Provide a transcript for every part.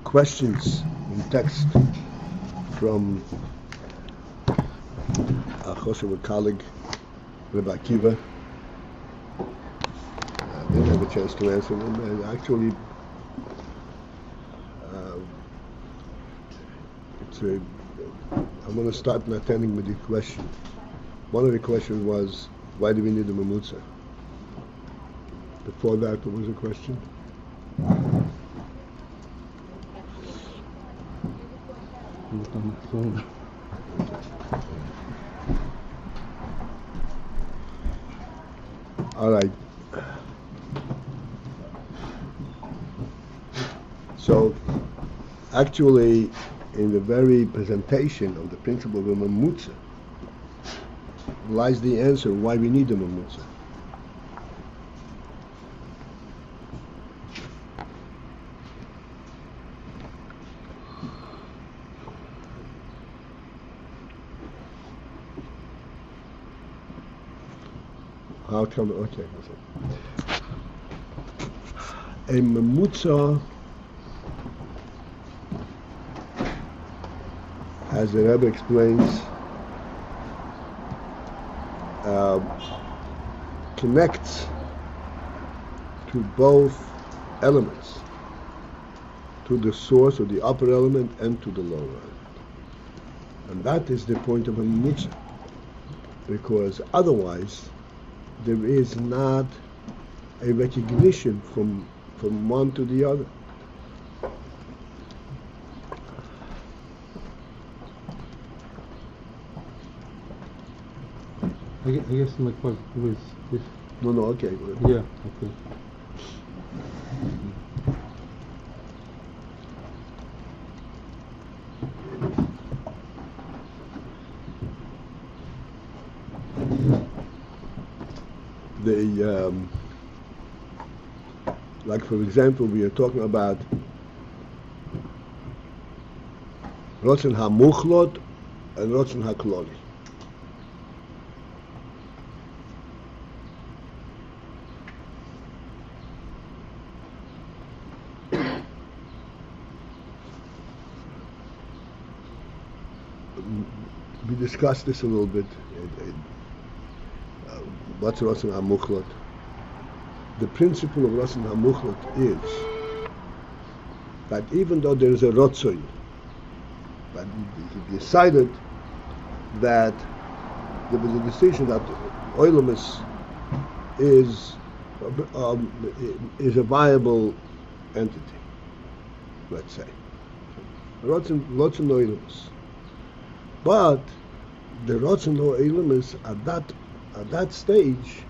questions in text from a colleague, Rabbi Akiva. I didn't have a chance to answer them, and actually I'm going to start attending with the question. One of the questions was, why do we need a mamutza? Before that, there was a question. All right. So, actually, in the very presentation of the principle of a mamutza lies the answer why we need a mamutza. How come? Okay. A mamutza, as the Rebbe explains, connects to both elements, to the source of the upper element and to the lower element. And that is the point of a mamutza, because otherwise there is not a recognition from one to the other. I guess my question was if... No, okay. Yeah, okay. Like for example, we are talking about Rotzen HaMuchlot and Rotzen HaKloli. We discussed this a little bit. What's Rotzen HaMuchlot? The principle of Rotzen HaMuchlot is that even though there is a Rotzoin, but he decided that there was a decision that Oilamus is a viable entity, let's say. Rotzen Oilamus. But the Rotzen Oilamus at that stage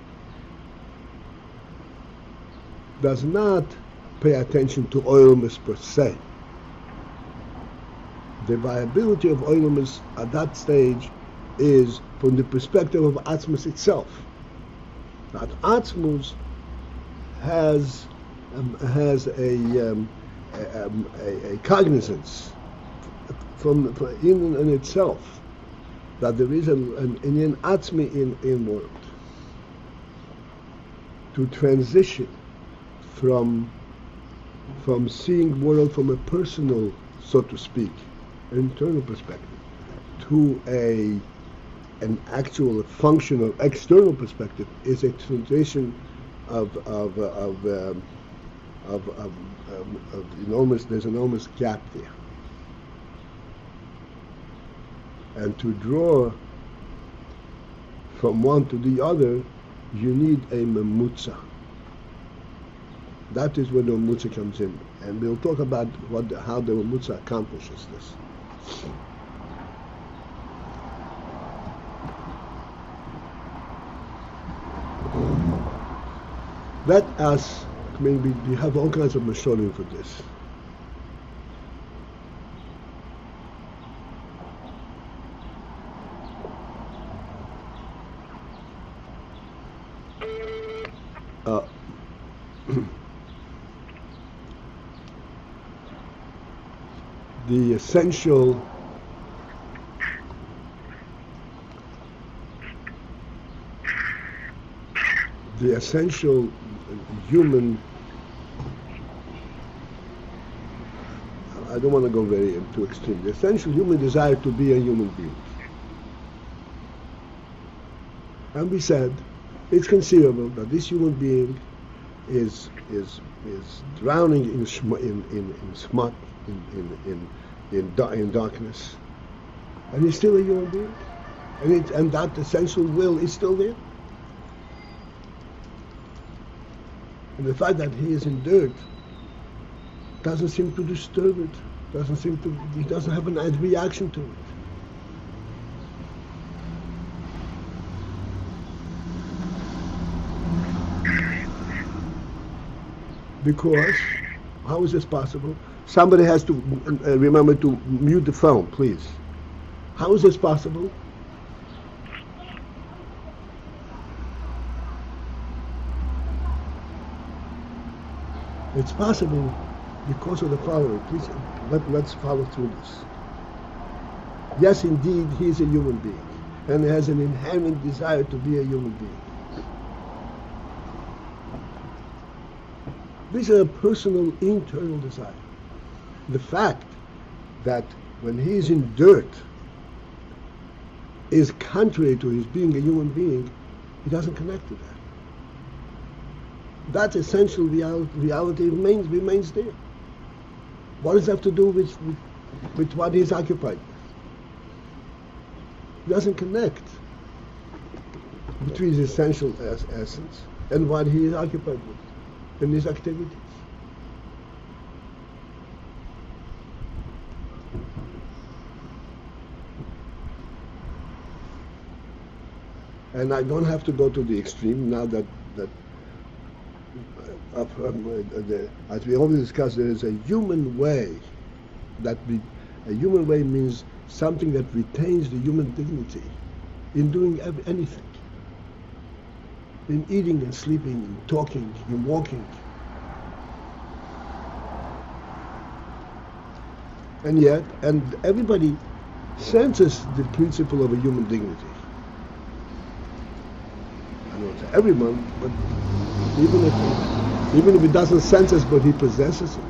does not pay attention to Oilamus per se. The viability of Oilamus at that stage is from the perspective of Atzmus itself. That Atzmus has a cognizance from in itself that there is an Inyan Atzmi in world to transition from seeing world from a personal, so to speak, internal perspective to an actual functional external perspective is a transition of enormous. There's an enormous gap there, and to draw from one to the other, you need a mamutza. That is where the mamutza comes in, and we'll talk about how the mamutza accomplishes this. Let us, we have all kinds of masholim for this. The essential human I don't want to go very too extreme. The essential human desire to be a human being. And we said it's conceivable that this human being is drowning in smut, in darkness, and he's still a human being, and that essential will is still there. And the fact that he is in dirt doesn't seem to disturb it. He doesn't have an reaction to it. Because, how is this possible? Somebody has to remember to mute the phone, please. How is this possible? It's possible because of the following. Please, let's follow through this. Yes, indeed, he is a human being, and he has an inherent desire to be a human being. This is a personal, internal desire. The fact that when he is in dirt is contrary to his being a human being, he doesn't connect to that. That essential reality remains there. What does that have to do with what he is occupied with? He doesn't connect between his essential essence and what he is occupied with in his activities. And I don't have to go to the extreme now that as we always discussed, there is a human way. A human way means something that retains the human dignity in doing anything. In eating and sleeping, in talking, in walking. And yet, everybody senses the principle of a human dignity. I don't say everyone, but even if he doesn't sense it, but he possesses it.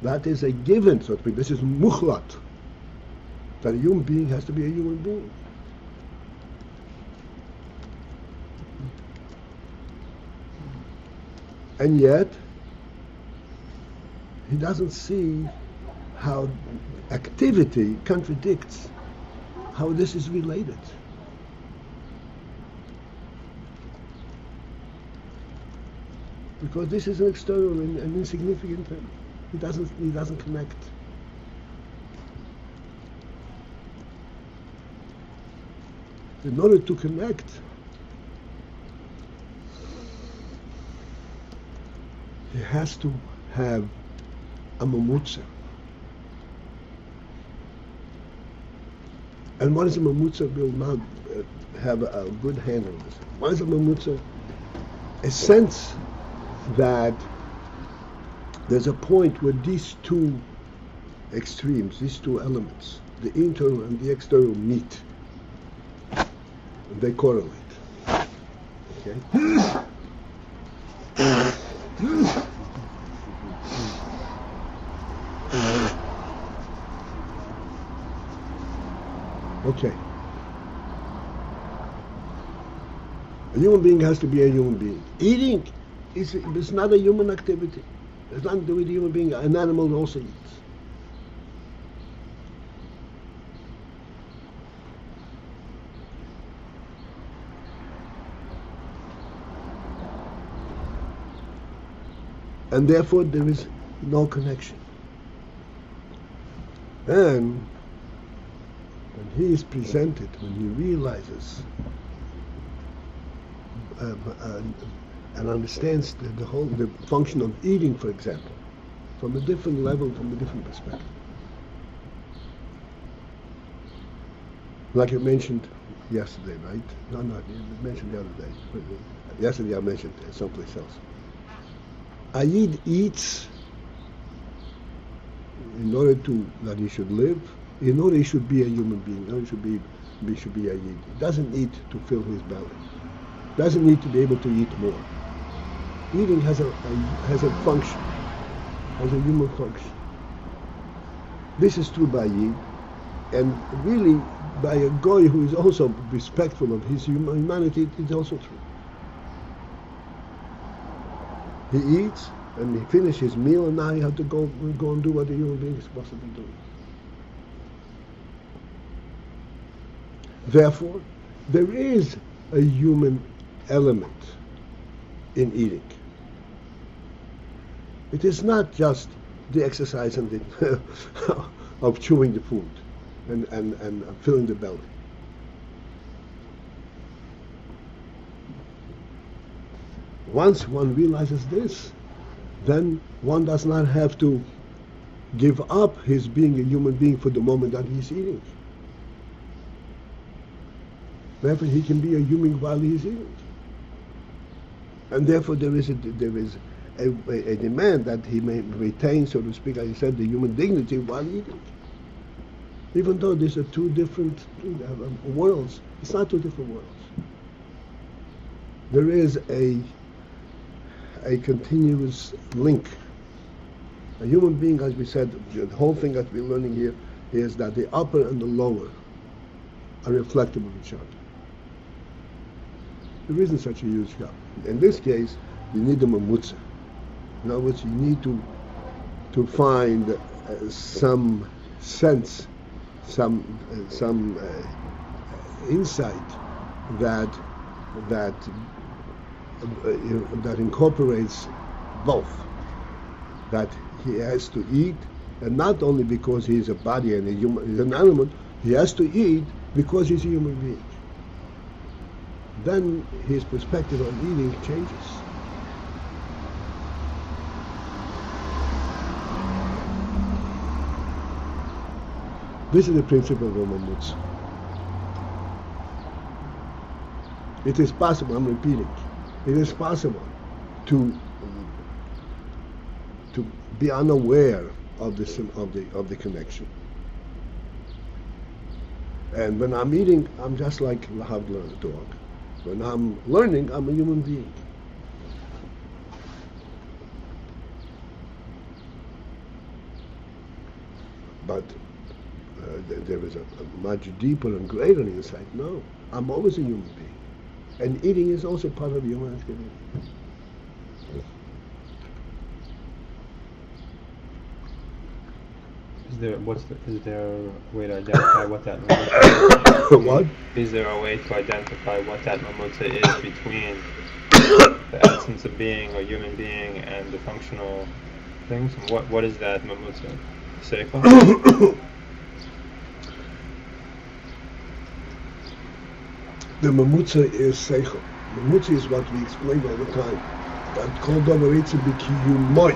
That is a given, so to speak. This is mukhlat. That a human being has to be a human being. And yet, he doesn't see how activity contradicts how this is related. Because this is an external and insignificant thing. He doesn't connect. In order to connect, he has to have a mamutza. And what is a mamutza? We'll now have a good handle on this. What is a mamutza? A sense that there's a point where these two extremes, these two elements, the internal and the external meet. And they correlate. Okay? Okay. A human being has to be a human being. Eating is not a human activity. It's nothing to do with a human being. An animal also eats. And therefore there is no connection. And when he is presented, when he realizes and understands the function of eating, for example, from a different level, from a different perspective. Like you mentioned yesterday, right? No, you mentioned the other day. Yesterday I mentioned someplace else. Ayin eats in order that he should live, in order he should be a human being, in order he should be Ayin. He doesn't eat to fill his belly. doesn't need to be able to eat more. Eating has a function, has a human function. This is true by Yid, and really by a goy who is also respectful of his humanity, it's also true. He eats and he finishes his meal, and now he has to go and do what a human being is supposed to be doing. Therefore, there is a human element in eating. It is not just the exercise and the of chewing the food and filling the belly. Once one realizes this, then one does not have to give up his being a human being for the moment that he's eating. Therefore, he can be a human while he's eating. And therefore, there is a demand that he may retain, so to speak, as I said, the human dignity while eating. Even though these are two different worlds, it's not two different worlds. There is a continuous link. A human being, as we said, the whole thing that we're learning here is that the upper and the lower are reflective of each other. There isn't such a huge gap. In this case, you need the mamutza. In other words, you need to find some sense, some insight that incorporates both. That he has to eat, and not only because he is a body and he's an animal, he has to eat because he's a human being. Then his perspective on eating changes. This is the principle of mamutza. It is possible, I'm repeating, it is possible to be unaware of the connection. And when I'm eating, I'm just like a dog. When I'm learning, I'm a human being. But there is a much deeper and greater insight. No, I'm always a human being. And eating is also part of human activity. Is there a way to identify what that mamutza is? What? Is there a way to identify what that mamutza is between the essence of being a human being and the functional things? And what is that mamutza? Seichel? The mamutza is seichel. Mamutza is what we explain all the time. That called moi.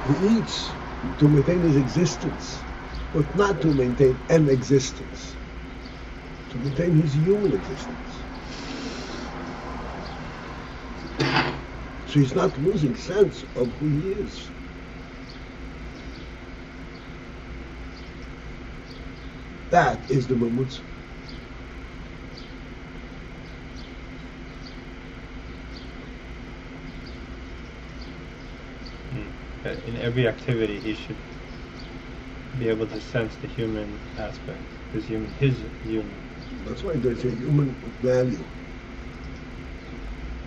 He eats to maintain his existence, but not to maintain an existence, to maintain his human existence. So he's not losing sense of who he is. That is the mamutza. In every activity, he should be able to sense the human aspect, his human. That's why there's a human value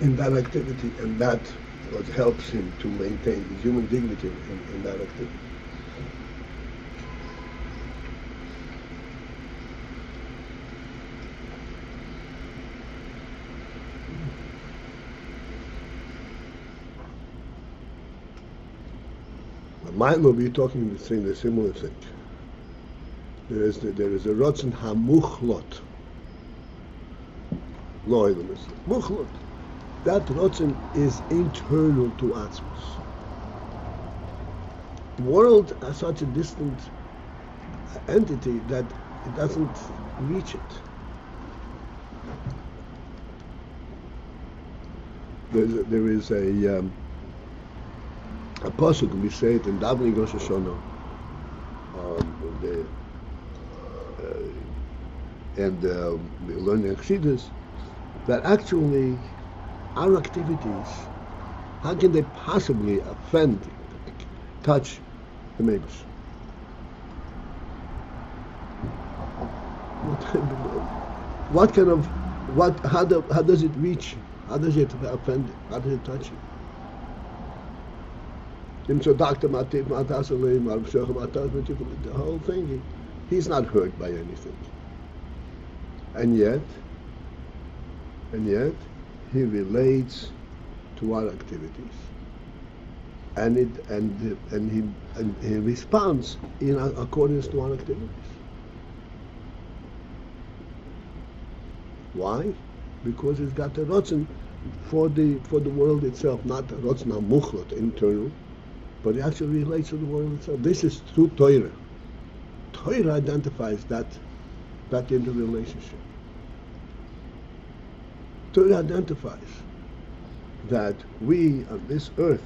in that activity, and that what helps him to maintain his human dignity in that activity. Milo, we're talking the similar thing. There is a rotzen hamuchlot. Lo ilamis. Muchlot. That rotzen is internal to Atzmus. The world is such a distant entity that it doesn't reach it. There is a pasuk, we say it in davening Rosh Hashanah, and we learn in Chassidus that actually our activities, how can they possibly offend, touch the neighbors? What kind of, how does it reach? How does it offend? How does it touch you? The whole thing, he's not hurt by anything. And yet, he relates to our activities, and he responds in accordance to our activities. Why? Because he's got a rotzen for the world itself, not a rotzen hamuchlot, internal, but it actually relates to the world itself. This is through Torah. Torah identifies that interrelationship. Torah identifies that we on this earth,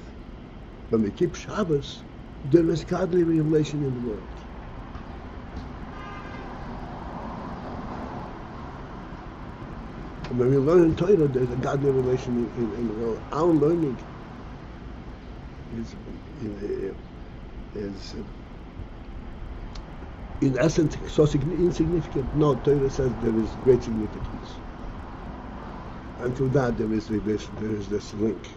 when we keep Shabbos, there is godly relation in the world. And when we learn in Torah, there's a godly relation in the world. Our learning is in essence so insignificant. No, Torah says there is great significance. And through that there is this link.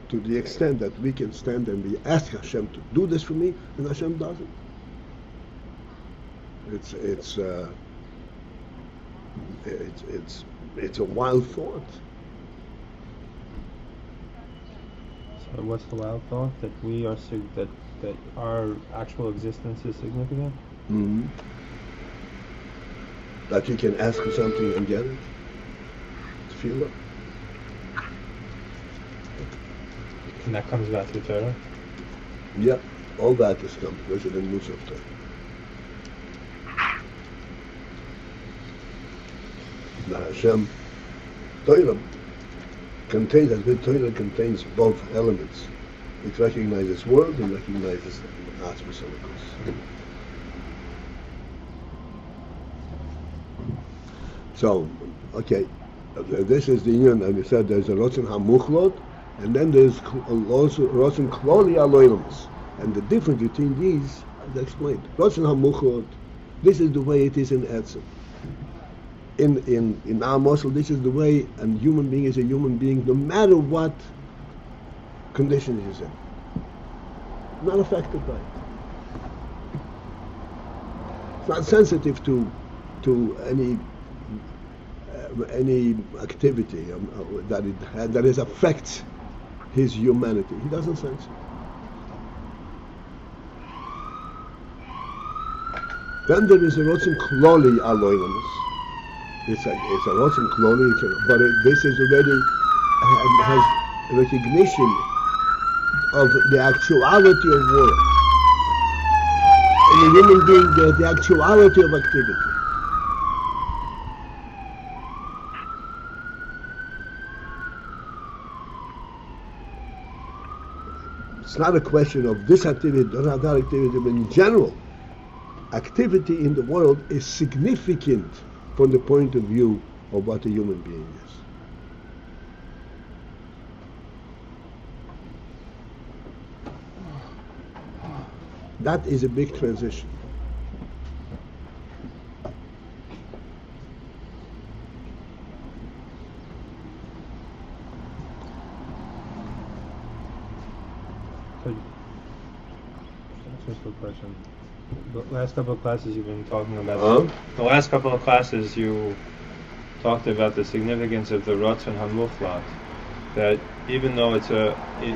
To the extent that we can stand and we ask Hashem to do this for me, and Hashem doesn't. It's a wild thought. So what's the wild thought? That we are that our actual existence is significant? Mm-hmm. That you can ask for something and get it. Feel it. And that comes back to Torah? Yeah, all that is come because of the news of Torah. The Hashem Torah contains, as the Torah contains both elements. It recognizes world and recognizes Atzmus Elokus. So, okay, this is the union, and we said there's a Rotzen HaMuchlot, and then there's also Rotzen Kloli Aloilams. And the difference between these, as I explained, Rotzen HaMuchlot, this is the way it is in Etzem. In our muscle, this is the way a human being is a human being, no matter what condition he's in. Not affected by it. It's not sensitive to any activity that it affects his humanity. He doesn't sense it. Then there is a Rotzen Kloli Aloylamus. It's a Rotzen Kloli, but this is already has recognition of the actuality of work. In a human being, the actuality of activity. It's not a question of this activity or that activity, but in general, activity in the world is significant from the point of view of what a human being is. That is a big transition. Just a question. The last couple of classes you've been talking about. The last couple of classes you talked about the significance of the Ratzon HaMuchlat. That even though it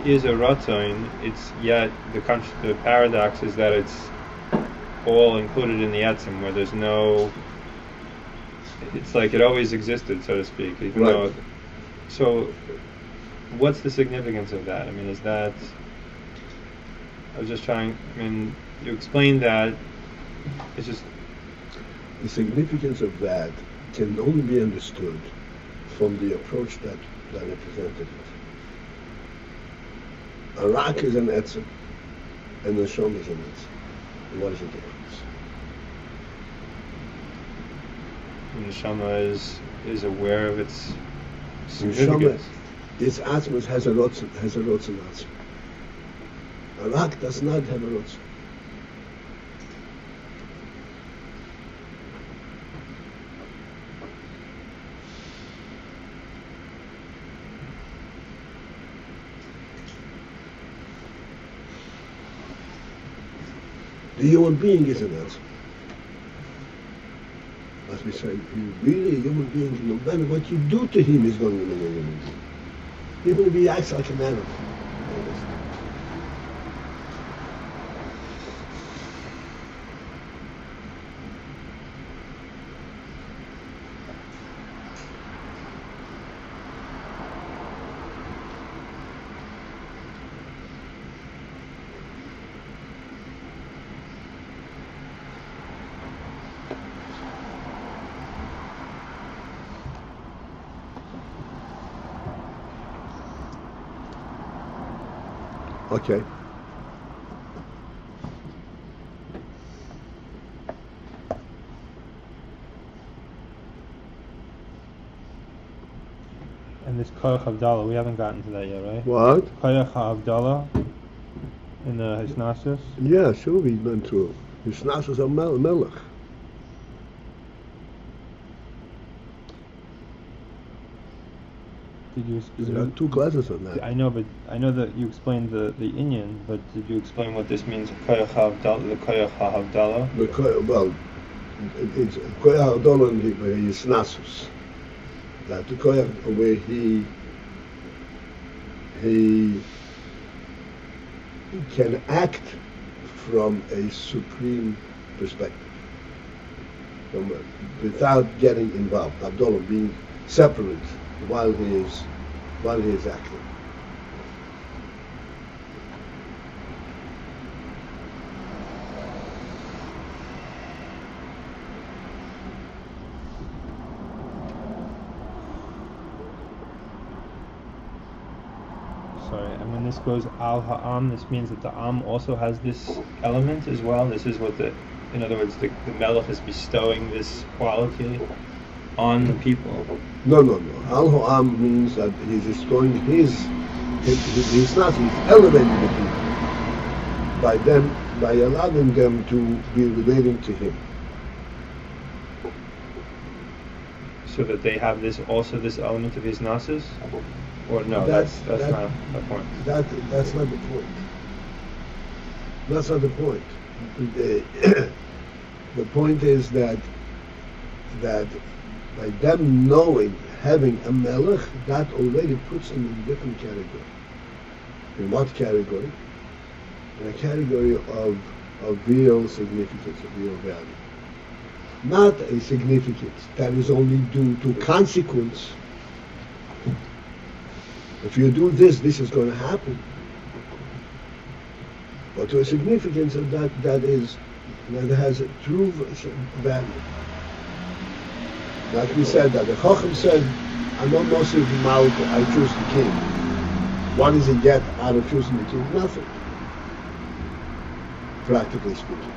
is a Ratzon, it's yet the paradox is that it's all included in the Etzem, where there's no. It's like it always existed, so to speak. Even though. So, what's the significance of that? I mean, is that? I was just trying. I mean, you explained that. It's just the significance of that can only be understood from the approach that I presented it. A rock is an etzem, and the shom is an etzem. And what is the difference? neshama is aware of its significance. Its atmas has a rotzen atma. A rak does not have a rotzen. The human being is an atma. As we say, really a human being, no matter what you do to him, is going to remain a human being. Even if he acts like an animal. Okay. And this Koyach Havdalah, we haven't gotten to that yet, right? What? Koyach Havdalah in the Hisnasus? Yeah, sure we went through. Hisnasus are melech. There are two classes on that. I know that you explained the Inyan, but did you explain what this means? Koyach Havdalah, the Koyach Havdalah. Well, it's Koyach Havdalah and Hisnasus. That the Koyach where he can act from a supreme perspective, without getting involved. Havdalah being separate while he is acting. Sorry, and when this goes al ha'am, this means that the am also has this element as well. This is what in other words, the melech is bestowing this quality on the people. No. Al ha'am means that he's destroying he's not elevating the people by allowing them to be relating to him. So that they have this element of his nasis? Or no, that's not the point. That's not the point. That's not the point. The point is that by them knowing, having a melech, that already puts them in a different category. In what category? In a category of real significance, of real value. Not a significance that is only due to consequence. If you do this is going to happen. But to a significance of that has a true value. Like we said, that the Chacham said, I don't know if I choose the king. What does he get out of choosing the king? Nothing. Practically speaking.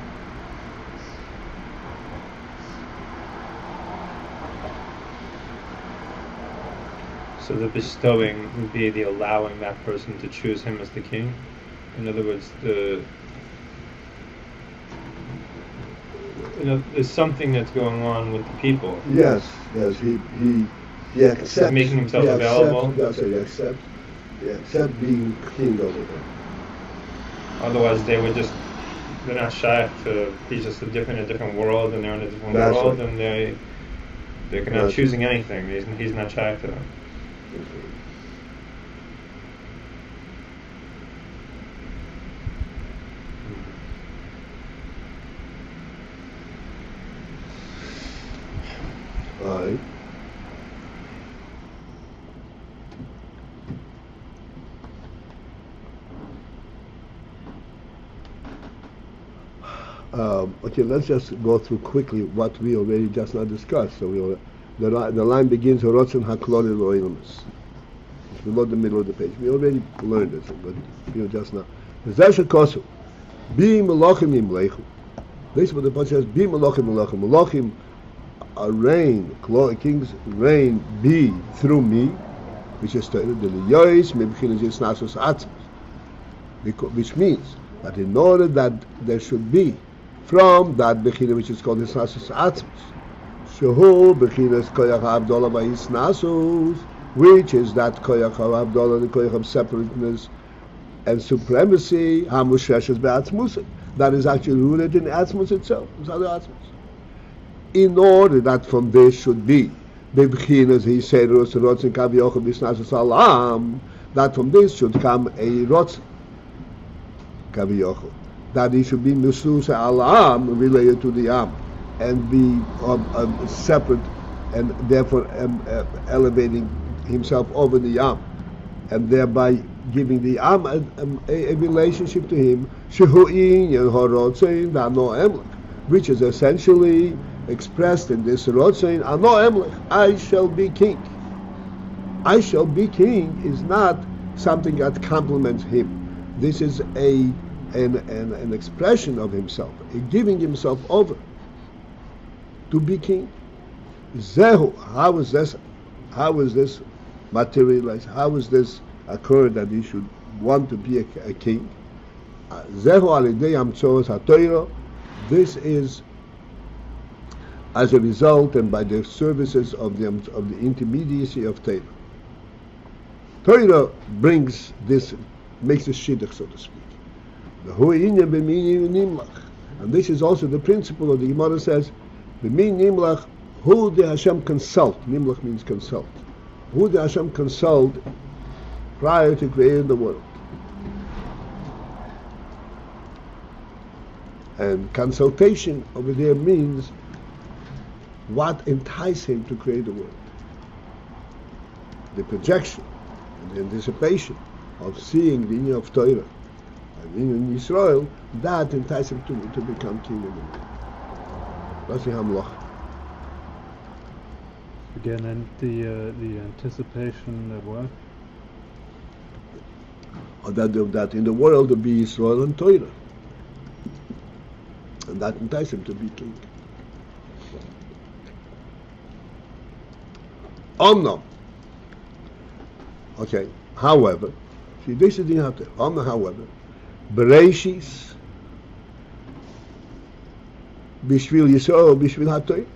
So the bestowing would be the allowing that person to choose him as the king? In other words, there's something that's going on with the people. Yes, he accepts. Making himself available. He accepts being king over them. Otherwise, they're not shy to. He's just in a different world, and they're in a different world, right. And they're not choosing anything. He's not shy to them. Right. Okay, let's just go through quickly what we already just now discussed. So the line begins Rotzen HaKloli Lo'ilamus. It's below the middle of the page. We already learned it, but just now. Zesha Kosu, Bi Melachim Imlechu. This is what the Pasuk says. Bi Melachim Melachim. Melachim reign, king's reign be through me, which is the Yois Mibchinas Yisnasus Atzmus, which means that in order that there should be from that Bechina which is called Yisnasus Atzmus, Shehu Bechinas Koyach HaAvdolah Vayisnasus, which is that Koyach HaAvdolah, the Koyach of separateness and supremacy, Hamusheshes Be'atzmus, that is actually rooted in Atzmus itself, in order that from this should be Bechinas he said Rotzin Kaviochel Bisnasus Alam, that from this should come a Rotzin Kaviochel, that he should be Nusus Alam related to the Am and be separate and therefore elevating himself over the Am and thereby giving the Am a relationship to him, which is essentially expressed in this Rotzein, Ano Emlech, I shall be king. I shall be king is not something that complements him. This is an expression of himself, giving himself over to be king. Zehu, how is this materialized? How is this occur that he should want to be a king? Zehu alidei amtzoros haTorah. This is as a result and by the services of the intermediacy of Torah. Torah brings this, makes a shidduch, so to speak. And this is also the principle of the Gemara says, B'min nimlach, who the Hashem consult. Nimlach means consult. Who the Hashem consult prior to creating the world. And consultation over there means what enticed him to create the world. The projection and the anticipation of seeing the Inyan of Torah and in Israel, that enticed him to become king of the world. That's the Hamloch. Again, and the anticipation of what? That in the world to be Israel and Torah. And that enticed him to be king. Omnam. Okay. However, see, this is the after. Omnam. However, Bereishis, Bishvil Yisrael, Bishvil HaTorah.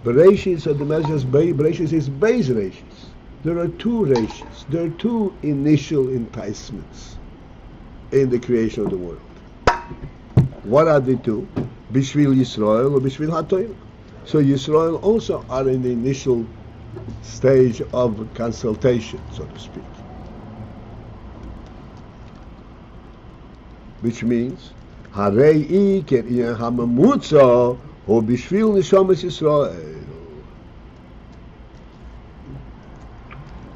Bereishis are the measures. Bereishis is Beis Reishis. There are two Reishis. There are two initial enticements in the creation of the world. What are the two? Bishvil Yisrael or Bishvil HaTorah. So Yisrael also are in the initial stage of consultation, so to speak. Which means, Harei ken in hamamutza or Bishvil Nishamas Yisrael.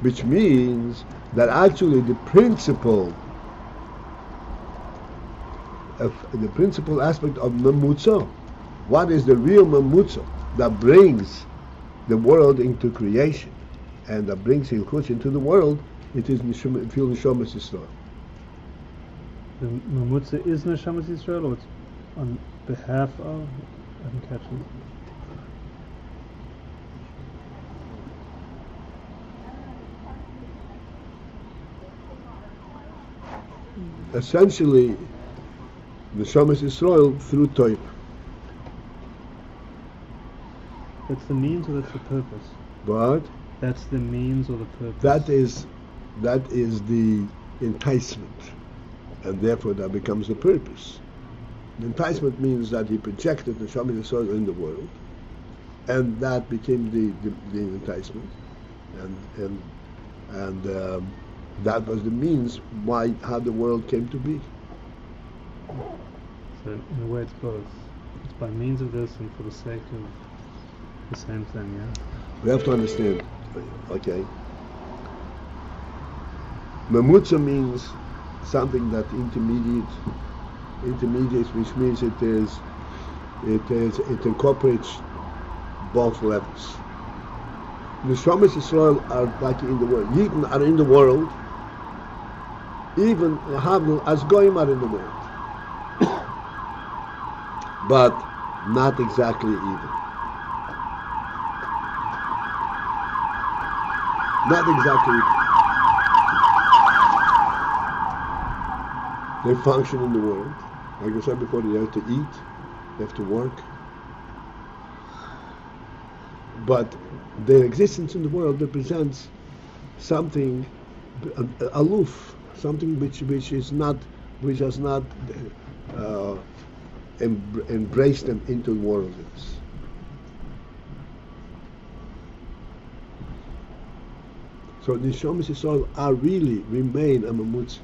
Which means that actually the principal aspect of Mamutza, what is the real Mamutza that brings the world into creation and that brings Hilchus into the world, it is Fil Nishamas Yisrael. The Mamutza is Neshamas Yisrael, or it's on behalf of? I didn't catch it. Essentially, Neshamas Yisrael through Torah. That's the means or that's the purpose? But that's the means or the purpose? That is the enticement, and therefore that becomes the purpose. The enticement means that he projected the Neshamas Yisrael in the world, and that became the enticement, and that was the means how the world came to be. So in a way it's both. It's by means of this and for the sake of the same thing, yeah? We have to understand, okay? Mamutza means something that intermediates, which means it incorporates both levels. The Neshamas Yisrael are like in the world. Yidden are in the world. Even as Goyim are in the world. But not exactly even. Not exactly. They function in the world. Like I said before, they have to eat, they have to work. But their existence in the world represents something aloof, something which has not embraced them into worldliness. So the Neshamas Yisrael remain a mamutz.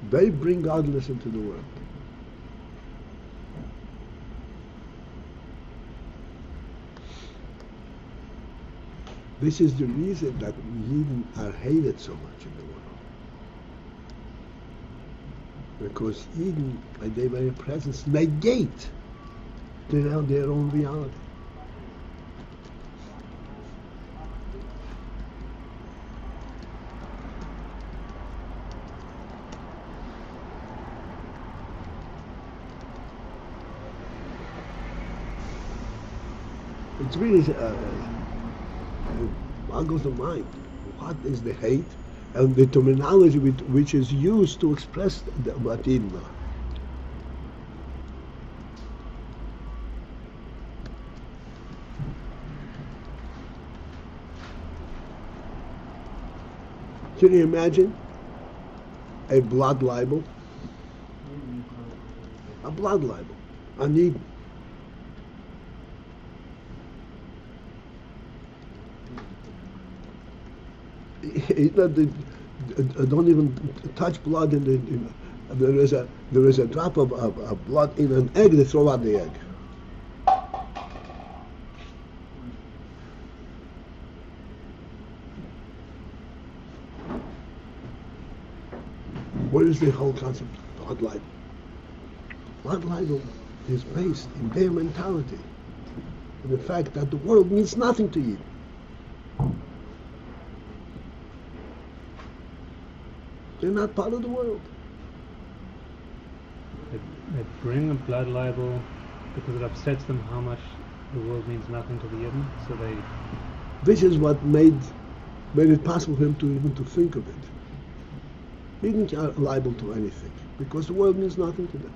They bring godliness into the world. This is the reason that Yidden are hated so much in the world. Because Yidden, by their very presence, negate their own reality. It's really boggles the mind. What is the hate and the terminology which is used to express what Yidden are? Can you imagine a blood libel? A blood libel on Yidden. Don't even touch blood there is a drop of blood in an egg. They throw out the egg. Where is the whole concept of blood libel? Blood libel is based in their mentality, in the fact that the world means nothing to you. They're not part of the world. They bring a blood libel because it upsets them how much the world means nothing to the Yidden. So they. This is what made it possible for him to even to think of it. Yidden are liable to anything because the world means nothing to them.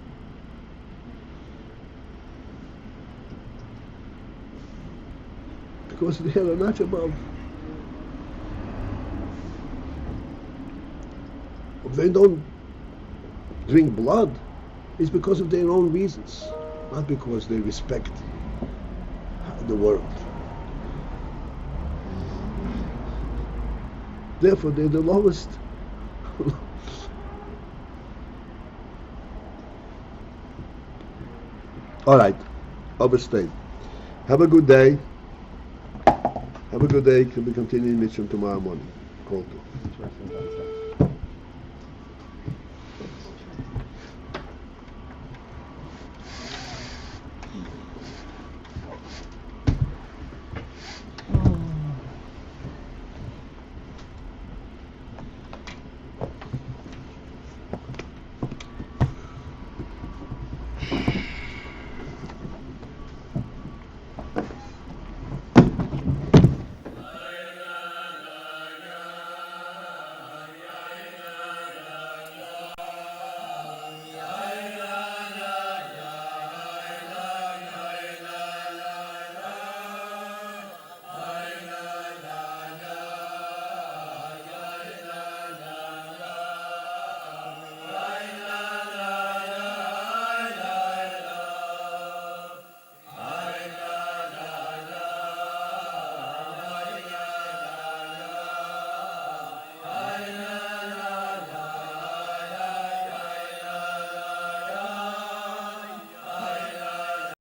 Because they are not above. If they don't drink blood, it's because of their own reasons, not because they respect the world. Therefore, they're the lowest. All right, overstayed. Have a good day. Have a good day. Can we continue in Mitchell tomorrow morning? Call to.